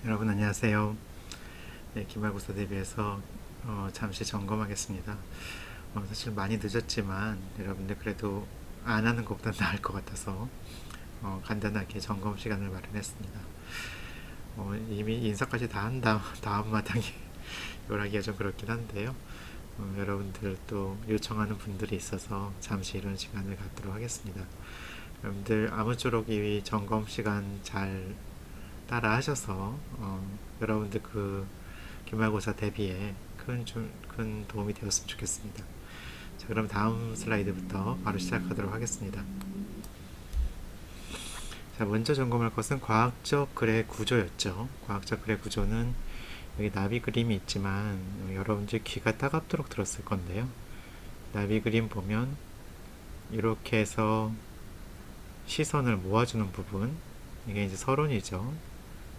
여러분 안녕하세요. 네, 기말고사 대비해서 잠시 점검하겠습니다. 사실 많이 늦었지만 여러분들 그래도 안 하는 것보다 나을 것 같아서 간단하게 점검 시간을 마련했습니다. 이미 인사까지 다 한 다음 마당에 요라기가 좀 그렇긴 한데요. 여러분들 또 요청하는 분들이 있어서 잠시 이런 시간을 갖도록 하겠습니다. 여러분들 아무쪼록 이 점검 시간 잘 따라 하셔서 여러분들 그 기말고사 대비에 큰 도움이 되었으면 좋겠습니다. 자, 그럼 다음 슬라이드부터 바로 시작하도록 하겠습니다. 자, 먼저 점검할 것은 과학적 글의 구조였죠. 과학적 글의 구조는 여기 나비 그림이 있지만 여러분들 귀가 따갑도록 들었을 건데요. 나비 그림 보면 이렇게 해서 시선을 모아주는 부분, 이게 이제 서론이죠.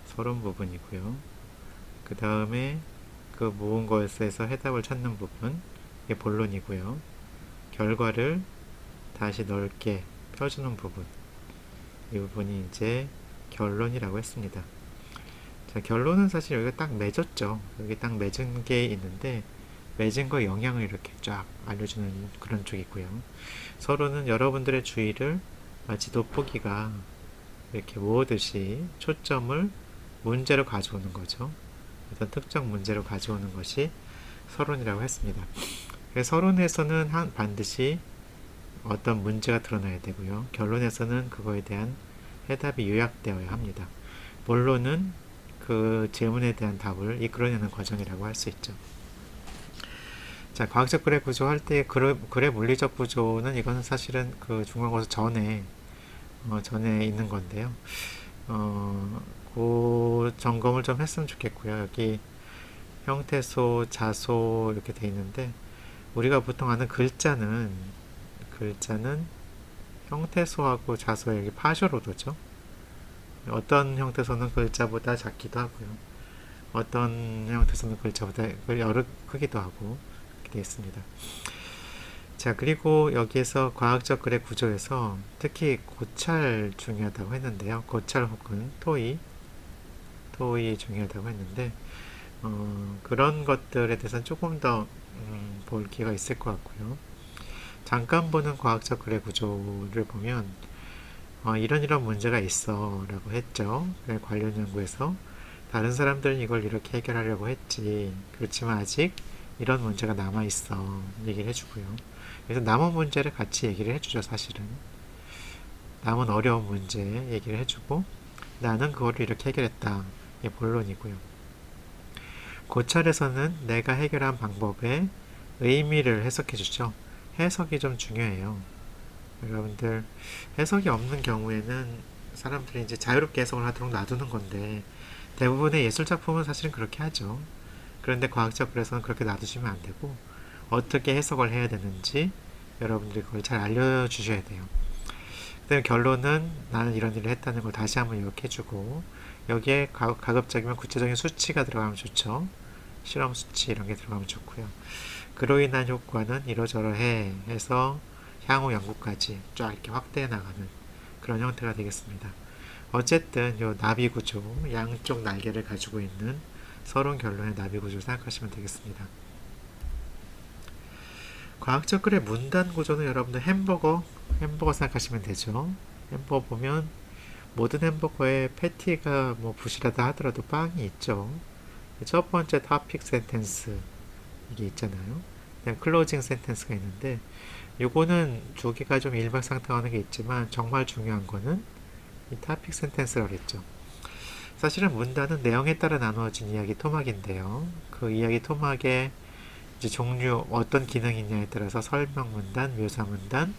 서론 부분이고요. 그 다음에 그 모은 것에서 해답을 찾는 부분, 이게 본론이고요. 결과를 다시 넓게 펴주는 부분, 이 부분이 이제 결론이라고 했습니다. 자, 결론은 사실 여기가 딱 맺었죠. 여기 딱 맺은 게 있는데 맺은 거 영향을 이렇게 쫙 알려주는 그런 쪽이고요. 서론은 여러분들의 주의를 마치 돋보기가 이렇게 모으듯이 초점을 문제로 가져오는 거죠. 어떤 특정 문제로 가져오는 것이 서론이라고 했습니다. 서론에서는 반드시 어떤 문제가 드러나야 되고요. 결론에서는 그거에 대한 해답이 요약되어야 합니다. 본론은 그 질문에 대한 답을 이끌어내는 과정이라고 할 수 있죠. 자, 과학적 글의 구조 할 때 글의 물리적 구조는 이거는 사실은 그 중간고사 전에 있는 건데요. 그 점검을 좀 했으면 좋겠고요. 여기 형태소, 자소 이렇게 돼 있는데 우리가 보통 아는 글자는 형태소하고 자소의 여기 파쇼로도죠. 어떤 형태소는 글자보다 작기도 하고요. 어떤 형태소는 글자보다 여러 크기도 하고 이렇게 되어 있습니다. 자, 그리고 여기에서 과학적 글의 구조에서 특히 고찰 중요하다고 했는데요. 고찰 혹은 토의 중요하다고 했는데 그런 것들에 대해서는 조금 더 볼 기회가 있을 것 같고요. 잠깐 보는 과학적 글의 구조를 보면 이런 문제가 있어 라고 했죠. 관련 연구에서 다른 사람들은 이걸 이렇게 해결하려고 했지, 그렇지만 아직 이런 문제가 남아있어 얘기를 해주고요. 그래서 남은 문제를 같이 얘기를 해주죠. 사실은 남은 어려운 문제 얘기를 해주고 나는 그거를 이렇게 해결했다, 이게 본론이고요. 고찰에서는 내가 해결한 방법의 의미를 해석해 주죠. 해석이 좀 중요해요. 여러분들 해석이 없는 경우에는 사람들이 이제 자유롭게 해석을 하도록 놔두는 건데 대부분의 예술 작품은 사실은 그렇게 하죠. 그런데 과학적 글에서는 그렇게 놔두시면 안 되고 어떻게 해석을 해야 되는지 여러분들이 그걸 잘 알려주셔야 돼요. 그다음에 결론은 나는 이런 일을 했다는 걸 다시 한번 요약해주고 여기에 가급적이면 구체적인 수치가 들어가면 좋죠. 실험 수치 이런 게 들어가면 좋고요. 그로 인한 효과는 이러저러해 해서 향후 연구까지 쫙 이렇게 확대해 나가는 그런 형태가 되겠습니다. 어쨌든 요 나비 구조, 양쪽 날개를 가지고 있는 서론 결론의 나비 구조를 생각하시면 되겠습니다. 과학적 글의 문단 구조는 여러분들 햄버거 생각하시면 되죠. 햄버거 보면 모든 햄버거에 패티가 뭐 부실하다 하더라도 빵이 있죠. 첫 번째 토픽 센텐스 이게 있잖아요. 그다음 클로징 센텐스가 있는데 요거는 두 개가 좀 일맥상통하는 게 있지만 정말 중요한 거는 이 토픽 센텐스라고 했죠. 사실은 문단은 내용에 따라 나누어진 이야기 토막인데요. 그 이야기 토막의 이제 종류, 어떤 기능이 있냐에 따라서 설명 문단, 묘사 문단,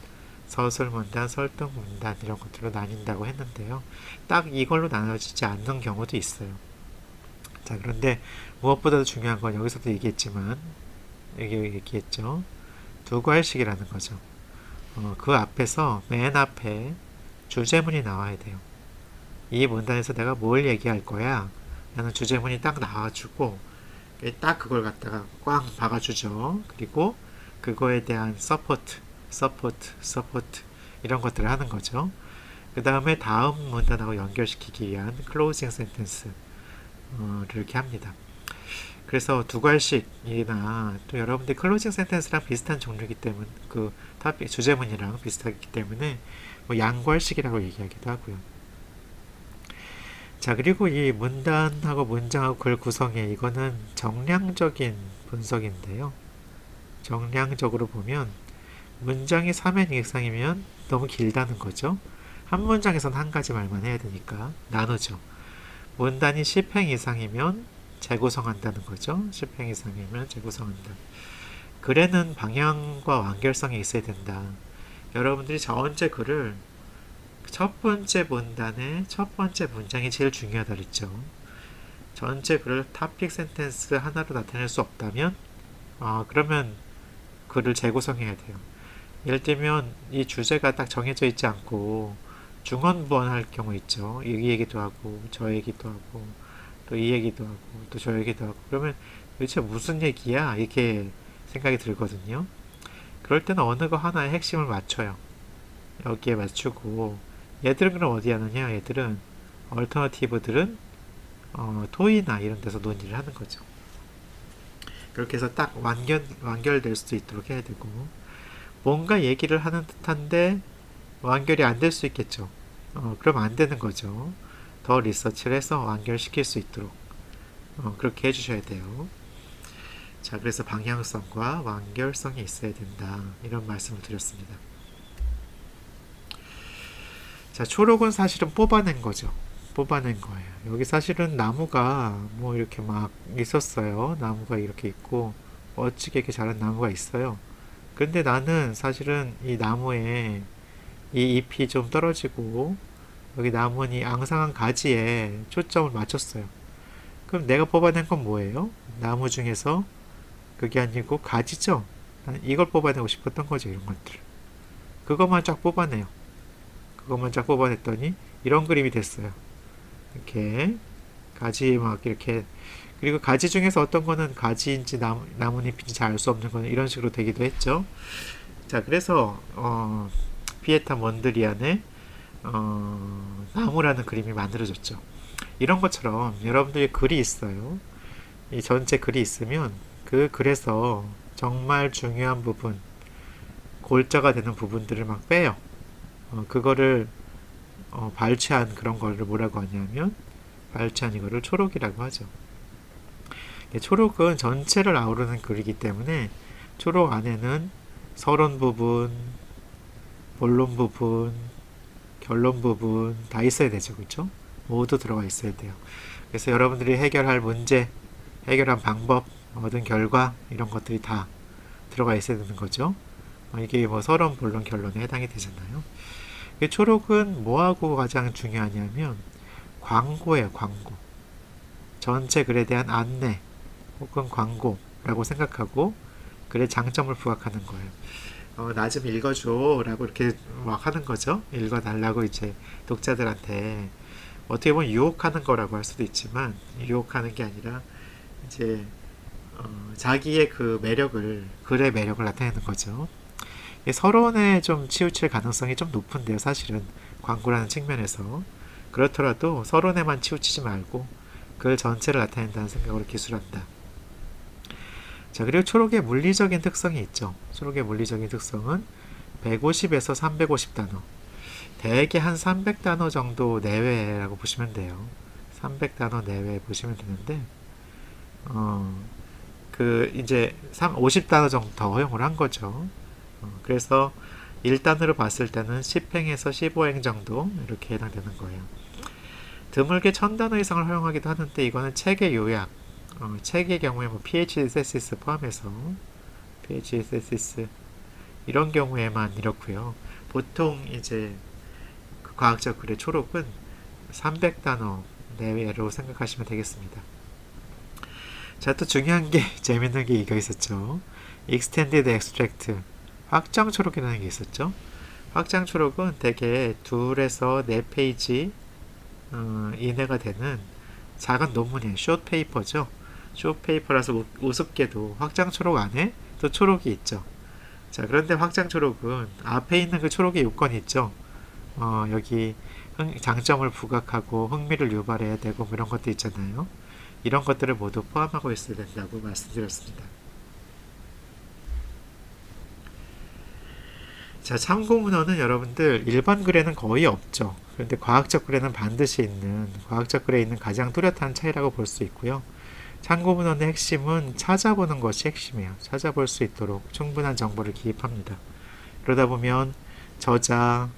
서술 문단, 설득 문단 이런 것들로 나뉜다고 했는데요. 딱 이걸로 나눠지지 않는 경우도 있어요. 자, 그런데 무엇보다도 중요한 건 여기서도 얘기했지만 얘기했죠. 두괄식이라는 거죠. 그 앞에서 맨 앞에 주제문이 나와야 돼요. 이 문단에서 내가 뭘 얘기할 거야 라는 주제문이 딱 나와주고 딱 그걸 갖다가 꽝 박아주죠. 그리고 그거에 대한 서포트 이런 것들을 하는 거죠. 그 다음에 다음 문단하고 연결시키기 위한 클로징 센텐스 이렇게 합니다. 그래서 두괄식이나 또 여러분들 클로징 센텐스랑 비슷한 종류이기 때문에 그 토픽 주제문이랑 비슷하기 때문에 뭐 양괄식이라고 얘기하기도 하고요. 자, 그리고 이 문단하고 문장하고 글 구성에 이거는 정량적인 분석인데요. 정량적으로 보면 문장이 3인 이상이면 너무 길다는 거죠. 한 문장에서는 한 가지 말만 해야 되니까 나누죠. 문단이 10행 이상이면 재구성한다는 거죠. 10행 이상이면 재구성한다. 글에는 방향과 완결성이 있어야 된다. 여러분들이 전체 글을 첫 번째 문단의 첫 번째 문장이 제일 중요하다 그랬죠. 전체 글을 토픽 센텐스 하나로 나타낼 수 없다면 그러면 글을 재구성해야 돼요. 예를 들면 이 주제가 딱 정해져 있지 않고 중언부언할 경우 있죠. 이 얘기도 하고 저 얘기도 하고 또 이 얘기도 하고 또 저 얘기도 하고 그러면 도대체 무슨 얘기야? 이렇게 생각이 들거든요. 그럴 때는 어느 거 하나의 핵심을 맞춰요. 여기에 맞추고 얘들은 그럼 어디 하느냐? 얘들은 얼터너티브들은 토의나 이런 데서 논의를 하는 거죠. 그렇게 해서 딱 완결될 수도 있도록 해야 되고 뭔가 얘기를 하는 듯한데 완결이 안 될 수 있겠죠. 그럼 안 되는 거죠. 더 리서치를 해서 완결시킬 수 있도록 그렇게 해주셔야 돼요. 자, 그래서 방향성과 완결성이 있어야 된다. 이런 말씀을 드렸습니다. 자, 초록은 사실은 뽑아낸 거죠. 뽑아낸 거예요. 여기 사실은 나무가 뭐 이렇게 막 있었어요. 나무가 이렇게 있고 멋지게 이렇게 자란 나무가 있어요. 근데 나는 사실은 이 나무에 이 잎이 좀 떨어지고 여기 남은 이 앙상한 가지에 초점을 맞췄어요. 그럼 내가 뽑아낸 건 뭐예요? 나무 중에서 그게 아니고 가지죠? 난 이걸 뽑아내고 싶었던 거죠. 이런 것들. 그것만 쫙 뽑아내요. 그것만 쫙 뽑아냈더니 이런 그림이 됐어요. 이렇게 가지 막 이렇게 그리고 가지 중에서 어떤 거는 가지인지 나뭇잎인지 잘 알 수 없는 거는 이런 식으로 되기도 했죠. 자, 그래서 피에타 몬드리안의 나무라는 그림이 만들어졌죠. 이런 것처럼 여러분들이 글이 있어요. 이 전체 글이 있으면 그 글에서 정말 중요한 부분, 골자가 되는 부분들을 막 빼요. 그거를 발췌한 그런 거를 뭐라고 하냐면 발췌한 이거를 초록이라고 하죠. 초록은 전체를 아우르는 글이기 때문에 초록 안에는 서론 부분, 본론 부분, 결론 부분 다 있어야 되죠. 그렇죠? 모두 들어가 있어야 돼요. 그래서 여러분들이 해결할 문제, 해결한 방법, 얻은 결과 이런 것들이 다 들어가 있어야 되는 거죠. 이게 뭐 서론, 본론, 결론에 해당이 되잖아요. 초록은 뭐하고 가장 중요하냐면 광고예요. 광고. 전체 글에 대한 안내 혹은 광고라고 생각하고 글의 장점을 부각하는 거예요. 나 좀 읽어줘 라고 이렇게 막 하는 거죠. 읽어달라고 이제 독자들한테 어떻게 보면 유혹하는 거라고 할 수도 있지만 유혹하는 게 아니라 이제 자기의 그 매력을 글의 매력을 나타내는 거죠. 서론에 좀 치우칠 가능성이 좀 높은데요. 사실은 광고라는 측면에서 그렇더라도 서론에만 치우치지 말고 글 전체를 나타낸다는 생각으로 기술한다. 자, 그리고 초록의 물리적인 특성이 있죠. 초록의 물리적인 특성은 150에서 350단어. 대개 한 300단어 정도 내외라고 보시면 돼요. 300단어 내외 보시면 되는데, 이제 50단어 정도 더 허용을 한 거죠. 그래서 1단으로 봤을 때는 10행에서 15행 정도 이렇게 해당되는 거예요. 드물게 1000단어 이상을 허용하기도 하는데 이거는 책의 요약, 책의 경우에 뭐 PhD thesis 포함해서 PhD thesis 이런 경우에만 이렇고요. 보통 이제 그 과학적 글의 초록은 300단어 내외로 생각하시면 되겠습니다. 자, 또 중요한 게 재밌는 게 이거 있었죠. Extended Extract 확장 초록이라는 게 있었죠. 확장 초록은 대개 2에서 4페이지 이내가 되는 작은 논문이에요. 숏 페이퍼죠. 숏 페이퍼라서 우습게도 확장 초록 안에 또 초록이 있죠. 자, 그런데 확장 초록은 앞에 있는 그 초록의 요건이 있죠. 여기 장점을 부각하고 흥미를 유발해야 되고 뭐 이런 것도 있잖아요. 이런 것들을 모두 포함하고 있어야 된다고 말씀드렸습니다. 자, 참고 문헌은 여러분들 일반 글에는 거의 없죠. 그런데 과학적 글에는 반드시 있는, 과학적 글에 있는 가장 뚜렷한 차이라고 볼 수 있고요. 참고 문헌의 핵심은 찾아보는 것이 핵심이에요. 찾아볼 수 있도록 충분한 정보를 기입합니다. 그러다 보면 저자,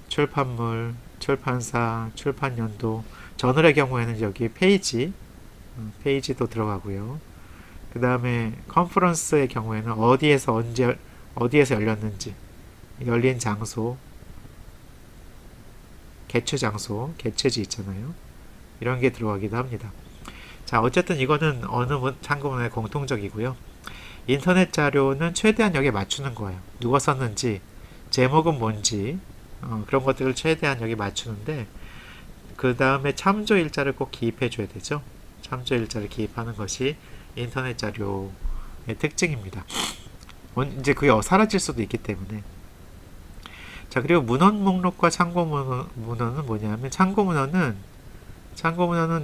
출판물, 출판사, 출판연도, 저널의 경우에는 여기 페이지도 들어가고요. 그 다음에 컨퍼런스의 경우에는 어디에서 언제, 어디에서 열렸는지, 열린 장소, 개최 장소, 개최지 있잖아요. 이런 게 들어가기도 합니다. 자, 어쨌든 이거는 어느 참고문헌에 공통적이고요. 인터넷 자료는 최대한 여기에 맞추는 거예요. 누가 썼는지, 제목은 뭔지, 그런 것들을 최대한 여기 맞추는데, 그 다음에 참조 일자를 꼭 기입해 줘야 되죠. 참조 일자를 기입하는 것이 인터넷 자료의 특징입니다. 이제 그게 사라질 수도 있기 때문에. 자, 그리고 문헌 목록과 참고 문헌은 뭐냐면, 참고 문헌은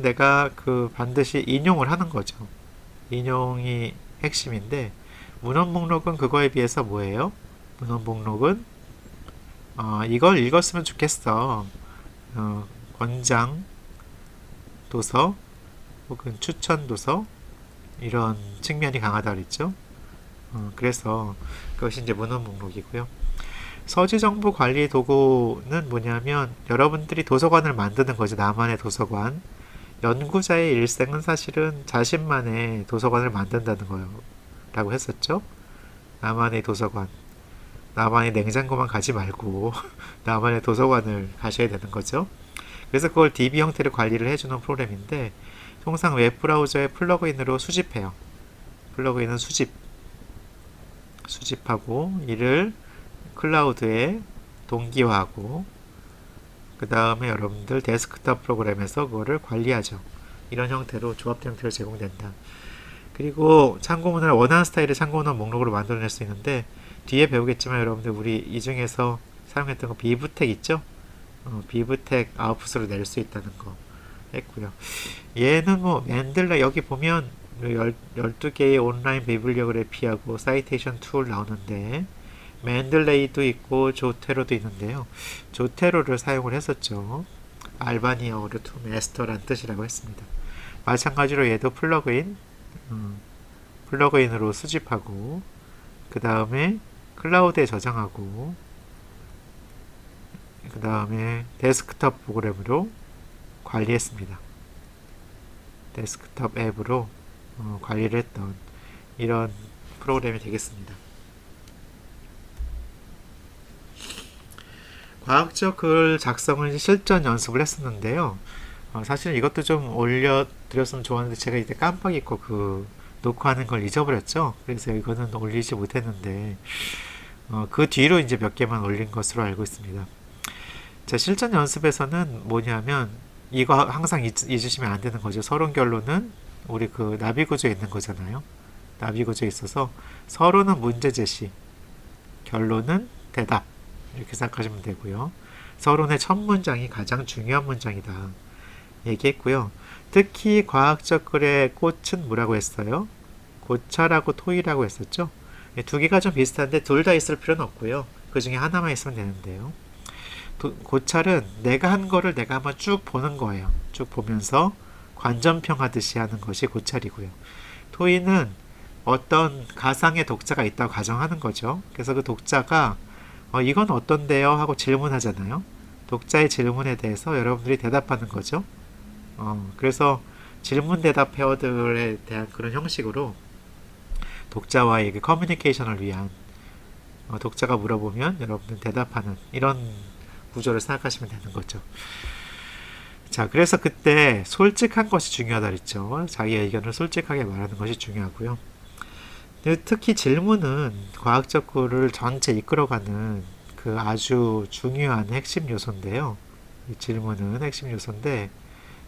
내가 반드시 인용을 하는 거죠. 인용이 핵심인데, 문헌 목록은 그거에 비해서 뭐예요? 문헌 목록은 이걸 읽었으면 좋겠어. 권장 도서 혹은 추천 도서, 이런 측면이 강하다 그랬죠. 그래서 그것이 이제 문헌 목록이고요. 서지정보 관리 도구는 뭐냐면 여러분들이 도서관을 만드는 거죠. 나만의 도서관. 연구자의 일생은 사실은 자신만의 도서관을 만든다는 거라고 했었죠. 나만의 도서관. 나만의 냉장고만 가지 말고 나만의 도서관을 가셔야 되는 거죠. 그래서 그걸 DB 형태로 관리를 해주는 프로그램인데, 통상 웹브라우저의 플러그인으로 수집해요. 플러그인은 수집하고 이를 클라우드에 동기화하고, 그 다음에 여러분들 데스크탑 프로그램에서 그거를 관리하죠. 이런 형태로 조합된 형태로 제공된다. 그리고 참고문헌을 원하는 스타일의 참고문헌 목록으로 만들어낼 수 있는데, 뒤에 배우겠지만 여러분들 우리 이 중에서 사용했던 거 비브텍 있죠? 비브텍 아웃풋으로 낼 수 있다는 거 했고요. 얘는 뭐 맨들라, 여기 보면 12개의 온라인 비블리오그래피하고 사이테이션 툴 나오는데, 맨들레이도 있고 조테로도 있는데요. 조테로를 사용을 했었죠. 알바니아어로 to master란 뜻이라고 했습니다. 마찬가지로 얘도 플러그인으로 수집하고, 그 다음에 클라우드에 저장하고, 그 다음에 데스크톱 프로그램으로 관리했습니다. 데스크톱 앱으로 관리를 했던 이런 프로그램이 되겠습니다. 과학적 글 작성을 실전 연습을 했었는데요. 사실 이것도 좀 올려드렸으면 좋았는데 제가 이때 깜빡 잊고 녹화하는 걸 잊어버렸죠. 그래서 이거는 올리지 못했는데 그 뒤로 이제 몇 개만 올린 것으로 알고 있습니다. 자, 실전 연습에서는 뭐냐면 이거 항상 잊으시면 안 되는 거죠. 서론 결론은 우리 나비 구조에 있는 거잖아요. 나비 구조에 있어서 서론은 문제 제시, 결론은 대답, 이렇게 생각하시면 되고요. 서론의 첫 문장이 가장 중요한 문장이다 얘기했고요. 특히 과학적 글의 꽃은 뭐라고 했어요? 고찰하고 토의라고 했었죠. 두 개가 좀 비슷한데 둘 다 있을 필요는 없고요. 그 중에 하나만 있으면 되는데요. 고찰은 내가 한 거를 내가 한번 쭉 보는 거예요. 쭉 보면서 관전평하듯이 하는 것이 고찰이고요. 토의는 어떤 가상의 독자가 있다고 가정하는 거죠. 그래서 그 독자가 이건 어떤데요? 하고 질문하잖아요. 독자의 질문에 대해서 여러분들이 대답하는 거죠. 그래서 질문 대답 페어들에 대한 그런 형식으로 독자와의 커뮤니케이션을 위한, 독자가 물어보면 여러분들 대답하는 이런 구조를 생각하시면 되는 거죠. 자, 그래서 그때 솔직한 것이 중요하다 그랬죠. 자기 의견을 솔직하게 말하는 것이 중요하고요. 특히 질문은 과학적 글을 전체 이끌어가는 아주 중요한 핵심 요소인데요. 이 질문은 핵심 요소인데,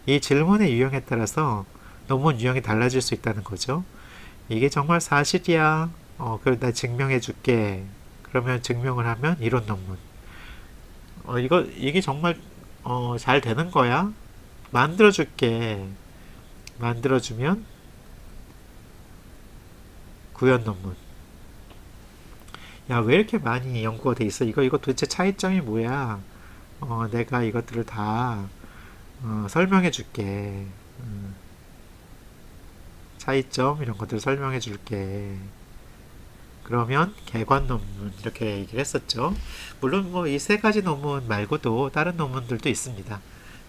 이 질문의 유형에 따라서 논문 유형이 달라질 수 있다는 거죠. 이게 정말 사실이야? 그럼 나 증명해 줄게. 그러면 증명을 하면 이론 논문. 이게 정말 잘 되는 거야? 만들어 줄게. 만들어주면 구현 논문. 야, 왜 이렇게 많이 연구가 돼 있어? 이거 도대체 차이점이 뭐야? 내가 이것들을 다 설명해 줄게. 차이점 이런 것들 설명해 줄게. 그러면 개관 논문 이렇게 얘기를 했었죠. 물론 뭐 이 세 가지 논문 말고도 다른 논문들도 있습니다.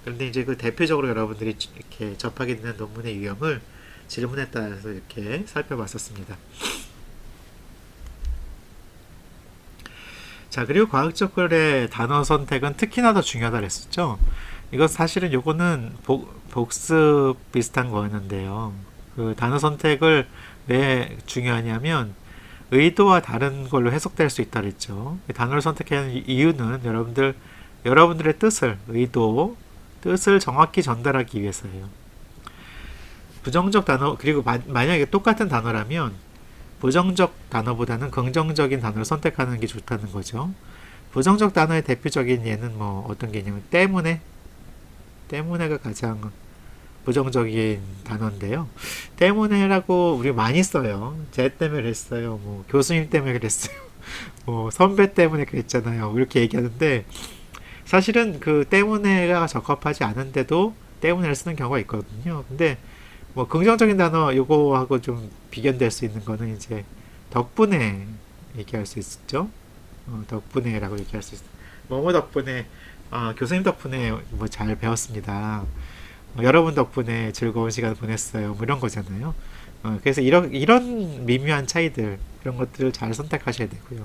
그런데 이제 그 대표적으로 여러분들이 이렇게 접하게 되는 논문의 유형을 질문에 따라서 이렇게 살펴봤었습니다. 자, 그리고 과학적 글의 단어 선택은 특히나 더 중요하다 그랬었죠. 이거 사실은 요거는 복습 비슷한 거였는데요. 그 단어 선택을 왜 중요하냐면 의도와 다른 걸로 해석될 수 있다 그랬죠. 단어를 선택하는 이유는 여러분들의 뜻을 정확히 전달하기 위해서예요. 부정적 단어, 그리고 만약에 똑같은 단어라면 부정적 단어보다는 긍정적인 단어를 선택하는 게 좋다는 거죠. 부정적 단어의 대표적인 예는 뭐 어떤 게 있냐면 때문에가 가장 부정적인 단어인데요. 때문에라고 우리 많이 써요. 쟤 때문에 그랬어요. 뭐 교수님 때문에 그랬어요. 뭐 선배 때문에 그랬잖아요. 이렇게 얘기하는데 사실은 그 때문에가 적합하지 않은데도 때문에를 쓰는 경우가 있거든요. 근데 뭐 긍정적인 단어 요거하고 좀 비견될 수 있는 거는 이제 덕분에 얘기할 수 있죠. 덕분에라고 얘기할 수 있어요. 뭐뭐 덕분에 교수님 덕분에 뭐 잘 배웠습니다. 여러분 덕분에 즐거운 시간 보냈어요. 뭐 이런 거잖아요. 그래서 이런 미묘한 차이들, 그런 것들을 잘 선택하셔야 되고요.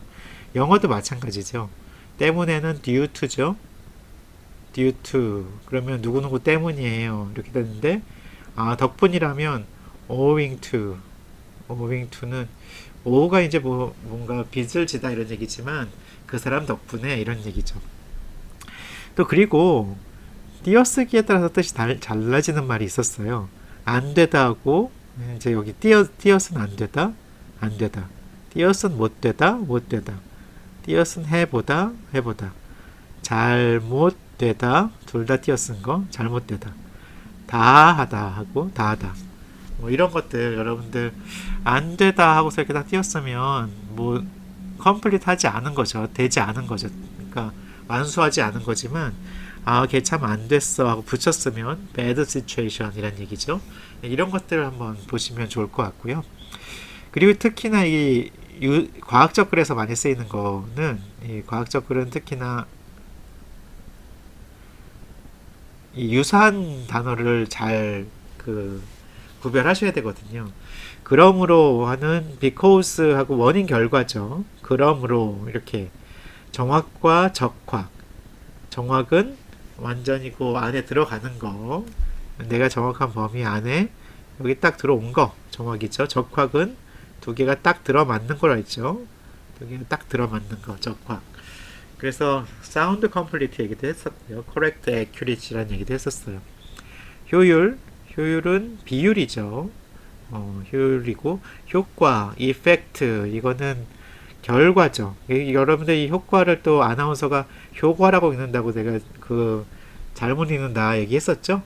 영어도 마찬가지죠. 때문에는 due to죠. due to. 그러면 누구누구 때문이에요. 이렇게 되는데, 덕분이라면 owing to. owing to는, o가 이제 뭔가 빚을 지다 이런 얘기지만, 그 사람 덕분에 이런 얘기죠. 또 그리고, 띄어쓰기에 따라서 뜻이 달라지는 말이 있었어요. 안 되다 하고 이제 여기 띄어쓰는 안 되다, 안 되다. 띄어쓰는 못 되다, 못 되다. 띄어쓰는 해보다, 해보다. 잘못되다, 둘 다 띄어쓴 거, 잘못되다. 다 하다 하고 다 하다. 뭐 이런 것들 여러분들 안 되다 하고서 이렇게 다 띄었으면 뭐 컴플리트 하지 않은 거죠. 되지 않은 거죠. 그러니까 완수하지 않은 거지만 걔 참 안 됐어 하고 붙였으면 bad situation 이란 얘기죠. 이런 것들을 한번 보시면 좋을 것 같고요. 그리고 특히나 이 과학적 글에서 많이 쓰이는 거는 이 과학적 글은 특히나 이 유사한 단어를 잘 구별하셔야 되거든요. 그러므로 하는 because 하고 원인 결과죠. 그러므로 이렇게 정확과 적확. 정확은 완전히 그 안에 들어가는 거. 내가 정확한 범위 안에 여기 딱 들어온 거. 정확이죠. 적확은 두 개가 딱 들어맞는 거라 했죠. 두 개가 딱 들어맞는 거. 적확. 그래서 sound complete 얘기도 했었고요. correct accuracy라는 얘기도 했었어요. 효율은 비율이죠. 효율이고 효과, effect 이거는 결과죠. 여러분들 이 효과를 또 아나운서가 효과라고 읽는다고 내가 잘못 읽는다 얘기했었죠.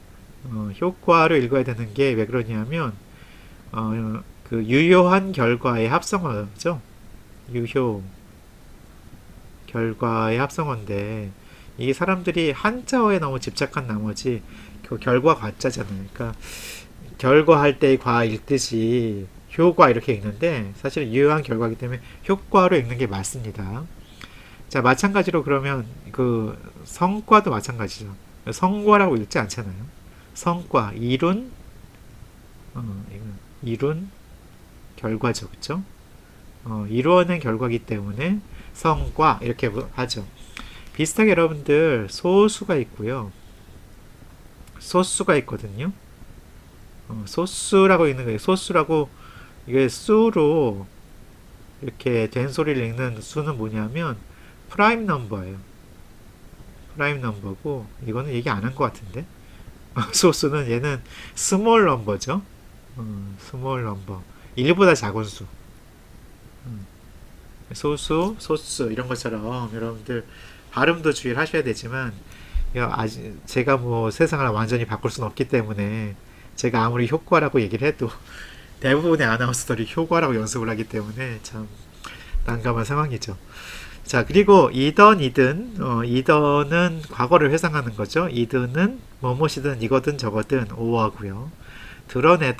효과로 읽어야 되는 게 왜 그러냐면 유효한 결과의 합성어죠. 유효 결과의 합성어인데 이 사람들이 한자어에 너무 집착한 나머지 그 결과 과자잖아요. 그러니까 결과할 때의 과 읽듯이 효과 이렇게 읽는데 사실 유효한 결과이기 때문에 효과로 읽는 게 맞습니다. 자, 마찬가지로 그러면 성과도 마찬가지죠. 성과라고 읽지 않잖아요. 성과, 이룬 결과죠. 그쵸? 이루어낸 결과이기 때문에 성과 이렇게 하죠. 비슷하게 여러분들 소수가 있고요. 소수가 있거든요. 소수라고 읽는 거예요. 소수라고 이게 수로 이렇게 된 소리를 읽는 수는 뭐냐면 프라임 넘버예요. 프라임 넘버고 이거는 얘기 안 한 것 같은데 소수는 얘는 스몰 넘버죠. 스몰 넘버 1보다 작은 수. 소수, 소수 이런 것처럼 여러분들 발음도 주의를 하셔야 되지만 제가 뭐 세상을 완전히 바꿀 수는 없기 때문에 제가 아무리 효과라고 얘기를 해도 대부분의 아나운서들이 효과라고 연습을 하기 때문에 참 난감한 상황이죠. 자, 그리고 이던은 과거를 회상하는 거죠. 이든은 뭐뭇이든 이거든 저거든 오하고요. 드러내는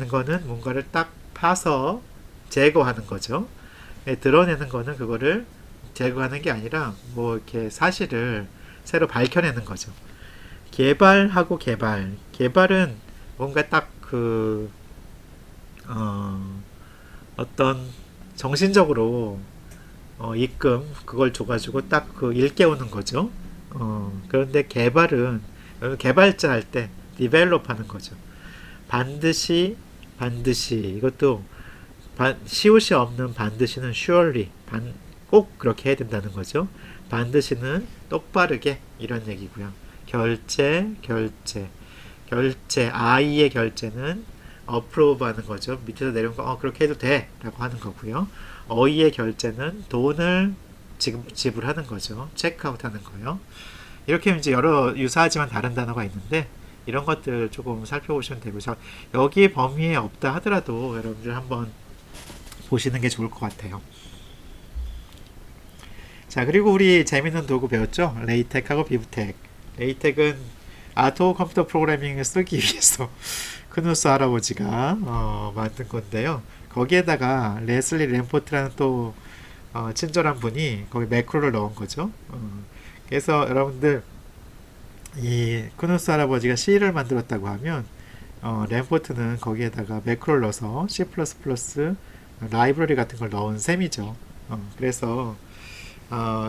거는 뭔가를 딱 파서 제거하는 거죠. 드러내는 거는 그거를 제거하는 게 아니라 뭐 이렇게 사실을 새로 밝혀내는 거죠. 개발은 뭔가 딱 어떤 정신적으로 입금 그걸 줘가지고 딱 일깨우는 거죠. 그런데 개발은 개발자 할 때 디벨롭 하는 거죠. 반드시 이것도 시옷이 없는 반드시는 surely 꼭 그렇게 해야 된다는 거죠. 반드시는 똑바르게 이런 얘기고요. 결제 I의 결제는 approve 하는 거죠. 밑에서 내려온 거 그렇게 해도 돼 라고 하는 거고요. I의 결제는 돈을 지불하는 거죠. 체크아웃 하는 거요. 이렇게 이제 여러 유사하지만 다른 단어가 있는데 이런 것들 조금 살펴보시면 되고요. 여기 범위에 없다 하더라도 여러분들 한번 보시는 게 좋을 것 같아요. 자, 그리고 우리 재밌는 도구 배웠죠? 레이텍하고 비브텍. 레이텍은 아트 오브 컴퓨터 프로그래밍을 쓰기 위해서 크누스 할아버지가 만든 건데요. 거기에다가 레슬리 램포트라는 또 친절한 분이 거기 매크로를 넣은 거죠. 그래서 여러분들 이 크누스 할아버지가 C를 만들었다고 하면 램포트는 거기에다가 매크로를 넣어서 C++ 라이브러리 같은 걸 넣은 셈이죠. 그래서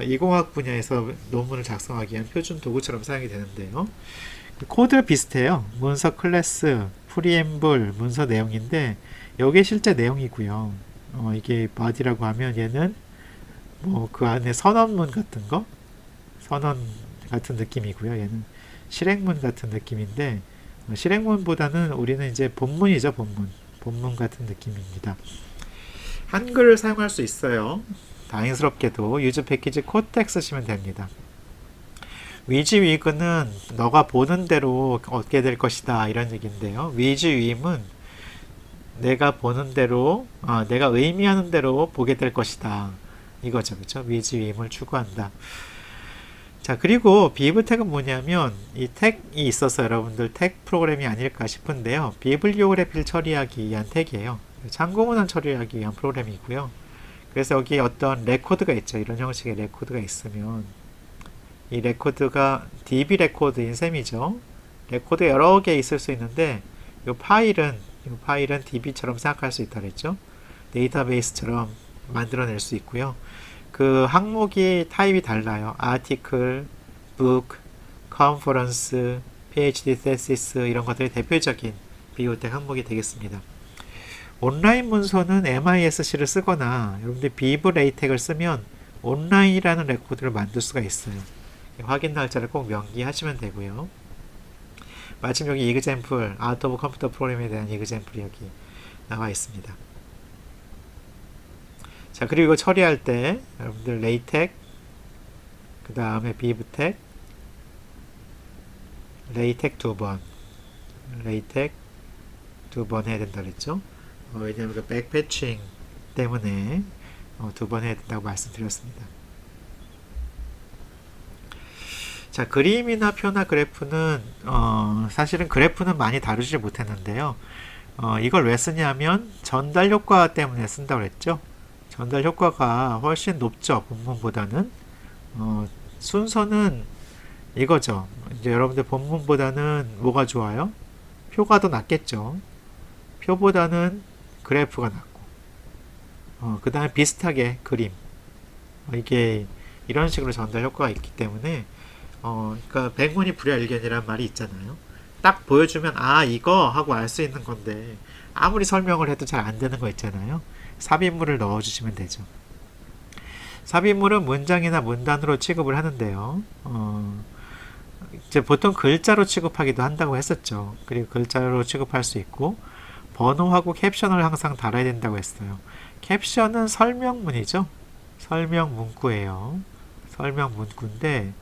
이공학 분야에서 논문을 작성하기 위한 표준 도구처럼 사용이 되는데요. 코드 비슷해요. 문서 클래스, 프리엠블, 문서 내용인데 여기에 실제 내용이고요. 이게 body라고 하면 얘는 뭐 그 안에 선언문 같은 거, 선언 같은 느낌이고요. 얘는 실행문 같은 느낌인데 실행문보다는 우리는 이제 본문이죠. 본문 같은 느낌입니다. 한글을 사용할 수 있어요. 다행스럽게도 유즈 패키지 코텍 쓰시면 됩니다. 위즈위그는 너가 보는 대로 얻게 될 것이다 이런 얘기인데요. 위즈위임은 내가 보는 대로 내가 의미하는 대로 보게 될 것이다 이거죠. 그렇죠? 위즈위임을 추구한다. 자, 그리고 비브텍은 뭐냐면 이 택이 있어서 여러분들 택 프로그램이 아닐까 싶은데요. 비블리오그래피를 처리하기 위한 택이에요. 참고문헌 처리하기 위한 프로그램이고요. 그래서 여기 어떤 레코드가 있죠. 이런 형식의 레코드가 있으면 이 레코드가 DB 레코드인 셈이죠. 레코드 여러 개 있을 수 있는데 이 파일은 DB처럼 생각할 수 있다 그랬죠. 데이터베이스처럼 만들어낼 수 있고요. 그 항목이 타입이 달라요. 아티클, 북, 컨퍼런스, PhD 테시스 이런 것들이 대표적인 비오텍 항목이 되겠습니다. 온라인 문서는 MISC를 쓰거나 여러분들 비브 레이텍을 쓰면 온라인이라는 레코드를 만들 수가 있어요. 확인 날짜를 꼭 명기하시면 되고요. 마침 여기 이그젬플, 아트 오브 컴퓨터 프로그램에 대한 이그젬플이 여기 나와 있습니다. 자, 그리고 처리할 때 여러분들 레이텍, 그 다음에 비브텍, 레이텍 두 번 해야 된다 그랬죠. 왜냐하면 그 백패칭 때문에 두 번 해야 된다고 말씀드렸습니다. 자, 그림이나 표나 그래프는 사실은 그래프는 많이 다루지 못했는데요. 이걸 왜 쓰냐면 전달 효과 때문에 쓴다고 했죠. 전달 효과가 훨씬 높죠. 본문보다는. 순서는 이거죠. 이제 여러분들 본문보다는 뭐가 좋아요? 표가 더 낫겠죠. 표보다는 그래프가 낫고 그 다음에 비슷하게 그림 이게 이런 식으로 전달 효과가 있기 때문에 그러니까 백문이 불여일견이란 말이 있잖아요. 딱 보여주면 이거 하고 알 수 있는 건데 아무리 설명을 해도 잘 안 되는 거 있잖아요. 삽입물을 넣어주시면 되죠. 삽입물은 문장이나 문단으로 취급을 하는데요. 이제 보통 글자로 취급하기도 한다고 했었죠. 그리고 글자로 취급할 수 있고 번호하고 캡션을 항상 달아야 된다고 했어요. 캡션은 설명문이죠. 설명문구예요. 설명문구인데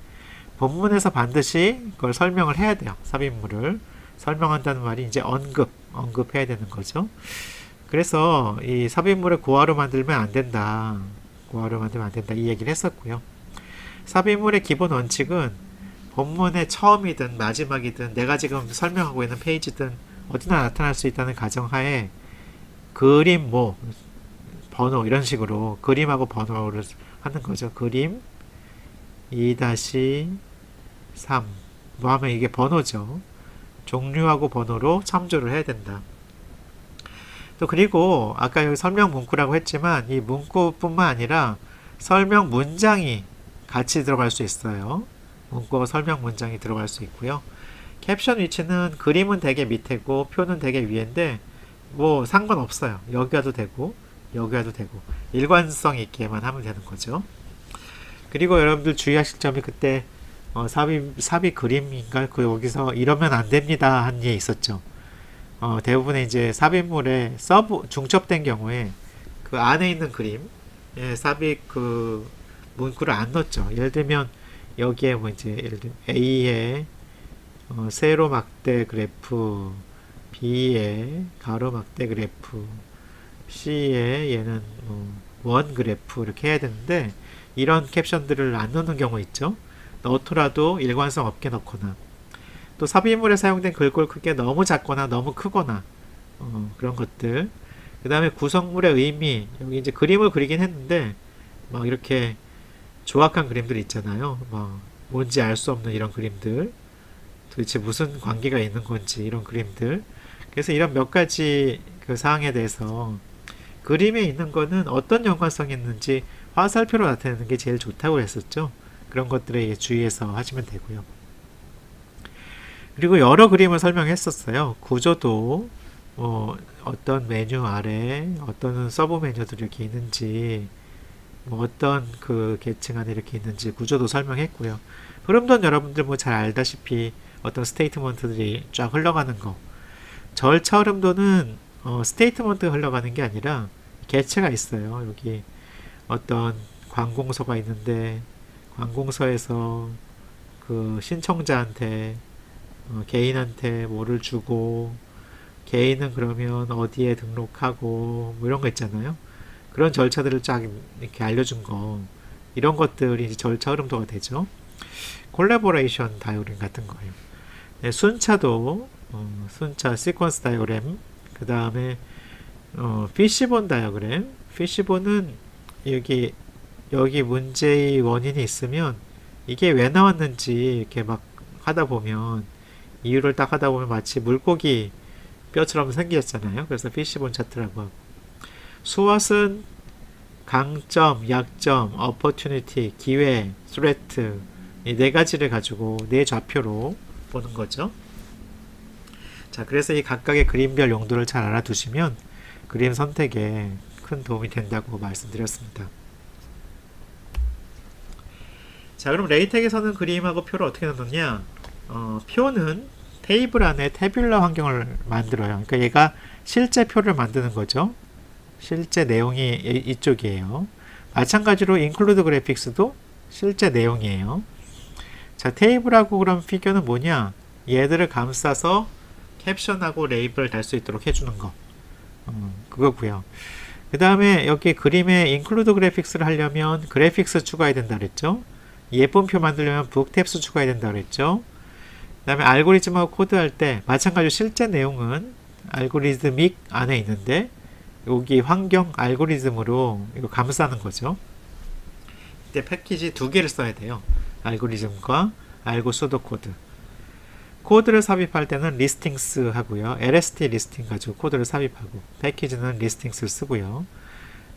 본문에서 반드시 그걸 설명을 해야 돼요. 삽입물을. 설명한다는 말이 이제 언급해야 되는 거죠. 그래서 이 삽입물을 고화로 만들면 안 된다. 고화로 만들면 안 된다. 이 얘기를 했었고요. 삽입물의 기본 원칙은 본문의 처음이든 마지막이든 내가 지금 설명하고 있는 페이지든 어디나 나타날 수 있다는 가정하에 그림 번호 이런 식으로 그림하고 번호를 하는 거죠. 그림 2-3 뭐 하면 이게 번호죠. 종류하고 번호로 참조를 해야 된다. 또 그리고 아까 여기 설명 문구라고 했지만 이 문구뿐만 아니라 설명 문장이 같이 들어갈 수 있어요. 문구와 설명 문장이 들어갈 수 있고요. 캡션 위치는 그림은 되게 밑에고 표는 되게 위인데 뭐 상관없어요. 여기 와도 되고 여기 와도 되고 일관성 있게만 하면 되는 거죠. 그리고 여러분들 주의하실 점이 그때 삽입 그림인가 그 여기서 이러면 안 됩니다 한 예 있었죠. 대부분의 이제 삽입물에 중첩된 경우에 그 안에 있는 그림 삽입 그 문구를 안 넣었죠. 예를 들면 여기에 뭐 이제 예를 들면 A에 세로 막대 그래프, B에 가로 막대 그래프, C에 얘는 원 그래프 이렇게 해야 되는데 이런 캡션들을 안 넣는 경우 있죠. 넣더라도 일관성 없게 넣거나 또 삽입물에 사용된 글꼴 크기가 너무 작거나 너무 크거나 그런 것들. 그 다음에 구성물의 의미, 여기 이제 그림을 그리긴 했는데 막 이렇게 조악한 그림들 있잖아요. 막 뭔지 알 수 없는 이런 그림들, 도대체 무슨 관계가 있는 건지 이런 그림들. 그래서 이런 몇 가지 그 사항에 대해서 그림에 있는 거는 어떤 연관성이 있는지 화살표로 나타내는 게 제일 좋다고 했었죠. 그런 것들에 주의해서 하시면 되고요. 그리고 여러 그림을 설명했었어요. 구조도 어떤 메뉴 아래 어떤 서브 메뉴들이 이렇게 있는지 어떤 그 계층 안에 이렇게 있는지 구조도 설명했고요. 흐름도는 여러분들 뭐 잘 알다시피 어떤 스테이트먼트들이 쫙 흘러가는 거. 절차 흐름도는 스테이트먼트가 흘러가는 게 아니라 개체가 있어요. 여기 어떤 관공서가 있는데 관공서에서 그 신청자한테 개인한테 뭐를 주고 개인은 그러면 어디에 등록하고 뭐 이런 거 있잖아요. 그런 절차들을 쫙 이렇게 알려준 거 이런 것들이 이제 절차 흐름도가 되죠. 콜라보레이션 다이어그램 같은 거예요. 네, 순차도 순차 시퀀스 다이어그램 그 다음에 피시본 다이어그램 피시본은 여기 문제의 원인이 있으면 이게 왜 나왔는지 이렇게 막 하다 보면 이유를 딱 하다 보면 마치 물고기 뼈처럼 생겼잖아요. 그래서 피시본 차트라고 하고 수왓은 강점, 약점, opportunity, 기회, threat 이 네 가지를 가지고 네 좌표로 보는 거죠. 자, 그래서 이 각각의 그림별 용도를 잘 알아두시면 그림 선택에 큰 도움이 된다고 말씀드렸습니다. 자, 그럼 레이텍에서는 그림하고 표를 어떻게 나누냐? 표는 테이블 안에 태뷸러 환경을 만들어요. 그러니까 얘가 실제 표를 만드는 거죠. 실제 내용이 이쪽이에요. 마찬가지로 include graphics도 실제 내용이에요. 자, 테이블하고 그럼 피규어는 뭐냐? 얘들을 감싸서 캡션하고 레이블을 달 수 있도록 해주는 거. 그거고요. 그 다음에 여기 그림에 include graphics를 하려면 그래픽스 추가해야 된다 그랬죠. 예쁜 표 만들려면 북탭스 추가해야 된다 그랬죠. 그 다음에 알고리즘하고 코드할 때 마찬가지로 실제 내용은 알고리즘믹 안에 있는데 여기 환경 알고리즘으로 이거 감싸는 거죠. 이때 패키지 두 개를 써야 돼요. 알고리즘과 알고 수도 코드. 코드를 삽입할 때는 리스팅스 하고요. LST 리스팅 가지고 코드를 삽입하고 패키지는 리스팅스를 쓰고요.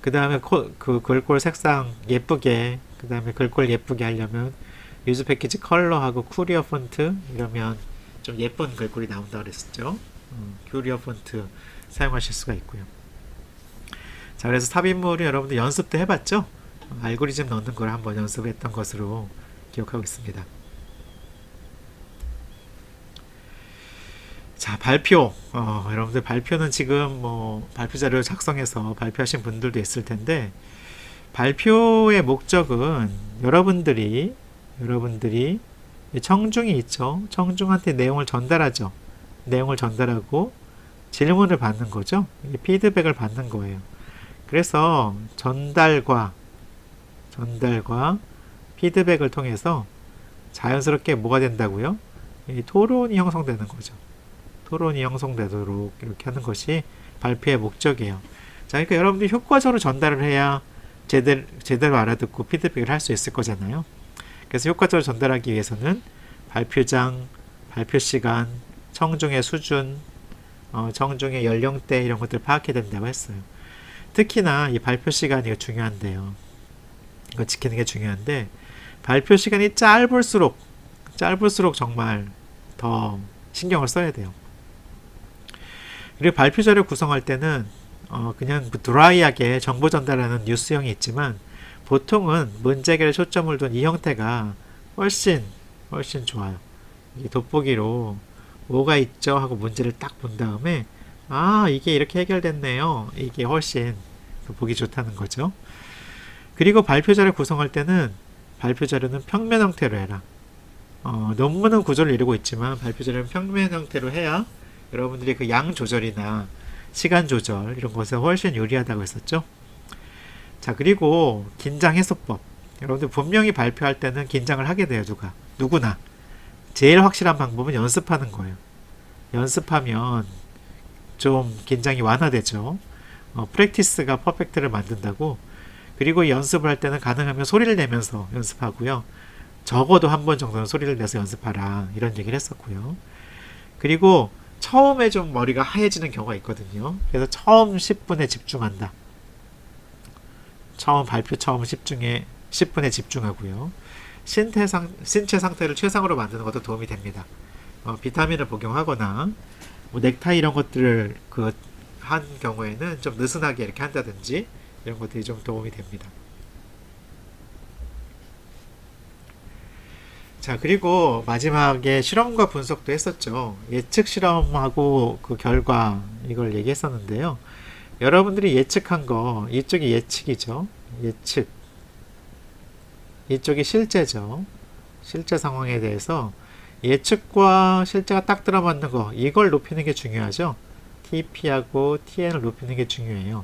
그 다음에 그 글꼴 색상 예쁘게 그 다음에 글꼴 예쁘게 하려면 유즈 패키지 컬러하고 쿠리어 폰트 이러면 좀 예쁜 글꼴이 나온다고 그랬었죠. 쿠리어 폰트 사용하실 수가 있고요. 자, 그래서 삽입물을 여러분들 연습 때 해봤죠? 알고리즘 넣는 걸 한번 연습했던 것으로 기억하고 있습니다. 자, 발표. 여러분들 발표는 지금 뭐 발표 자료를 작성해서 발표하신 분들도 있을 텐데 발표의 목적은 여러분들이 청중이 있죠. 청중한테 내용을 전달하죠. 내용을 전달하고 질문을 받는 거죠. 피드백을 받는 거예요. 그래서 전달과 피드백을 통해서 자연스럽게 뭐가 된다고요? 이 토론이 형성되는 거죠. 토론이 형성되도록 이렇게 하는 것이 발표의 목적이에요. 자, 그러니까 여러분들이 효과적으로 전달을 해야 제대로 알아듣고 피드백을 할 수 있을 거잖아요. 그래서 효과적으로 전달하기 위해서는 발표장, 발표 시간, 청중의 수준, 청중의 연령대 이런 것들을 파악해야 된다고 했어요. 특히나 이 발표 시간이 중요한데요. 이거 지키는 게 중요한데 발표 시간이 짧을수록 정말 더 신경을 써야 돼요. 그리고 발표 자료 구성할 때는 그냥 드라이하게 정보 전달하는 뉴스형이 있지만 보통은 문제 해결에 초점을 둔 이 형태가 훨씬 좋아요. 이 돋보기로 뭐가 있죠 하고 문제를 딱 본 다음에 이게 이렇게 해결됐네요. 이게 훨씬 보기 좋다는 거죠. 그리고 발표 자료 구성할 때는 발표 자료는 평면 형태로 해라. 논문은 구조를 이루고 있지만 발표 자료는 평면 형태로 해야 여러분들이 그 양 조절이나 시간 조절 이런 것에 훨씬 유리하다고 했었죠. 자, 그리고 긴장 해소법. 여러분들 분명히 발표할 때는 긴장을 하게 돼요. 누구나. 제일 확실한 방법은 연습하는 거예요. 연습하면 좀 긴장이 완화되죠. 프랙티스가 퍼펙트를 만든다고. 그리고 연습을 할 때는 가능하면 소리를 내면서 연습하고요. 적어도 한 번 정도는 소리를 내서 연습하라 이런 얘기를 했었고요. 그리고 처음에 좀 머리가 하얘지는 경우가 있거든요. 그래서 처음 10분에 집중한다. 발표 처음 10분에 집중하고요. 신체 상태를 최상으로 만드는 것도 도움이 됩니다. 비타민을 복용하거나 뭐 넥타이 이런 것들을 한 경우에는 좀 느슨하게 이렇게 한다든지 이런 것들이 좀 도움이 됩니다. 자, 그리고 마지막에 실험과 분석도 했었죠. 예측 실험하고 그 결과 이걸 얘기했었는데요. 여러분들이 예측한 거 이쪽이 예측이죠. 예측. 이쪽이 실제죠. 실제 상황에 대해서 예측과 실제가 딱 들어맞는 거 이걸 높이는 게 중요하죠. TP하고 TN을 높이는 게 중요해요.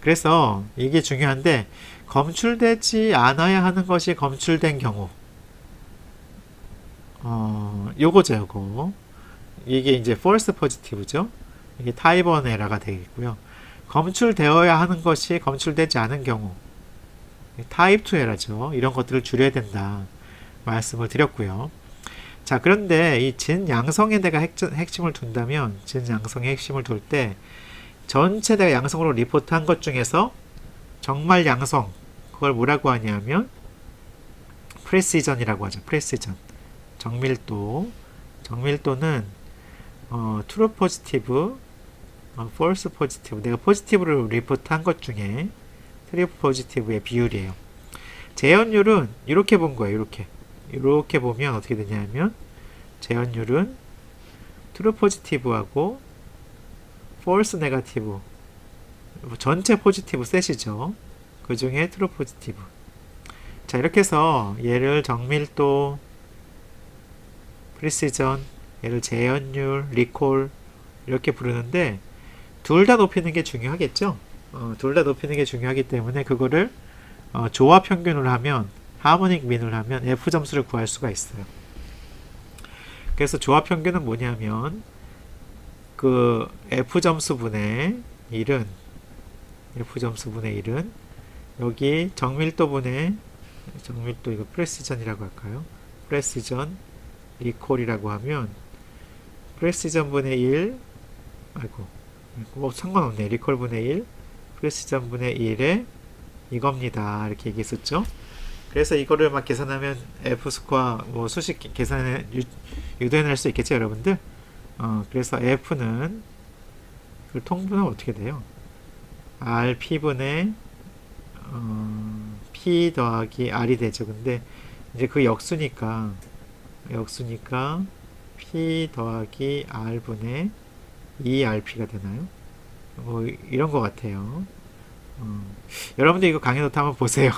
그래서 이게 중요한데 검출되지 않아야 하는 것이 검출된 경우 요거죠. 요거 이게 이제 false positive죠. 이게 타입 1 에러가 되겠고요. 검출되어야 하는 것이 검출되지 않은 경우 타입 2 에러죠. 이런 것들을 줄여야 된다 말씀을 드렸고요. 자, 그런데 이 진양성에 내가 핵심을 둔다면 진양성의 핵심을 둘 때 전체 내가 양성으로 리포트한 것 중에서 정말 양성 그걸 뭐라고 하냐면 프레시전이라고 하죠. 프레시전 정밀도는 true positive, false positive 내가 포지티브를 리포트한 것 중에 true positive의 비율이에요. 재현율은 이렇게 본 거예요. 이렇게 보면 어떻게 되냐면 재현율은 true positive하고 false negative 전체 포지티브 셋이죠. 그 중에 true positive. 자, 이렇게 해서 얘를 정밀도, 프리시전, 얘를 재현율, 리콜 이렇게 부르는데 둘 다 높이는 게 중요하겠죠. 둘 다 높이는 게 중요하기 때문에 그거를 조합 평균을 하면 하모닉 민을 하면 F 점수를 구할 수가 있어요. 그래서 조합 평균은 뭐냐면 그 F 점수분의 1은 여기 정밀도 이거 프레시전이라고 할까요? 프레시전 리콜이라고 하면 프레시전 분의 1 뭐 상관없네. 리콜 분의 1 프레시전 분의 1에 이겁니다. 이렇게 얘기했었죠. 그래서 이거를 막 계산하면 F 스코어 뭐 수식 계산에 유도해낼 수 있겠죠, 여러분들. 그래서 F는 그 통분은 어떻게 돼요? RP분의 P 더하기 R이 되죠. 근데 이제 그 역수니까 P 더하기 R분의 2RP가 되나요? 뭐 이런 것 같아요. 여러분들 이거 강의 노트 한번 보세요.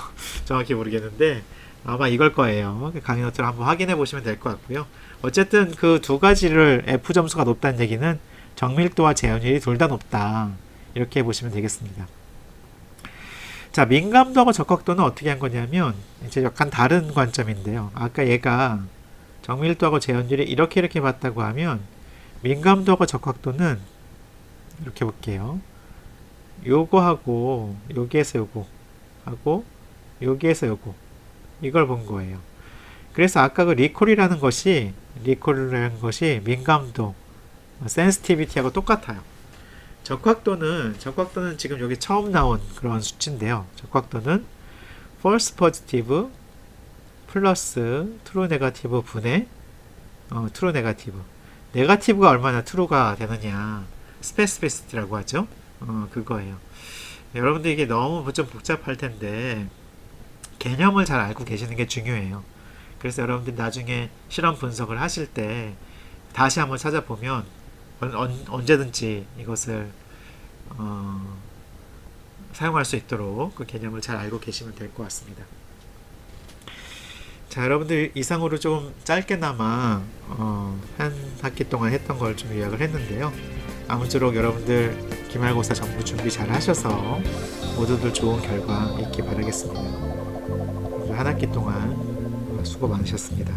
정확히 모르겠는데 아마 이걸 거예요. 강의 노트를 한번 확인해 보시면 될 것 같고요. 어쨌든 그 두 가지를 F 점수가 높다는 얘기는 정밀도와 재현율이 둘 다 높다. 이렇게 보시면 되겠습니다. 자, 민감도하고 적확도는 어떻게 한 거냐면 이제 약간 다른 관점인데요. 아까 얘가 정밀도하고 재현율이 이렇게 봤다고 하면 민감도하고 적확도는 이렇게 볼게요. 요거하고 여기에서 요거 하고 여기에서 요거 이걸 본 거예요. 그래서 아까 그 리콜이라는 것이 민감도, 센시티비티하고 똑같아요. 적확도는 지금 여기 처음 나온 그런 수치인데요. 적확도는 false positive 플러스 true negative 분의 true negative. 네가티브가 얼마나 true가 되느냐. specificity라고 하죠. 그거예요. 여러분들 이게 너무 좀 복잡할 텐데 개념을 잘 알고 계시는 게 중요해요. 그래서 여러분들 나중에 실험 분석을 하실 때 다시 한번 찾아보면 언제든지 이것을 사용할 수 있도록 그 개념을 잘 알고 계시면 될 것 같습니다. 자, 여러분들 이상으로 좀 짧게나마 한 학기 동안 했던 걸 좀 요약을 했는데요. 아무쪼록 여러분들 기말고사 전부 준비 잘 하셔서 모두들 좋은 결과 있기 바라겠습니다. 한 학기 동안 수고 많으셨습니다.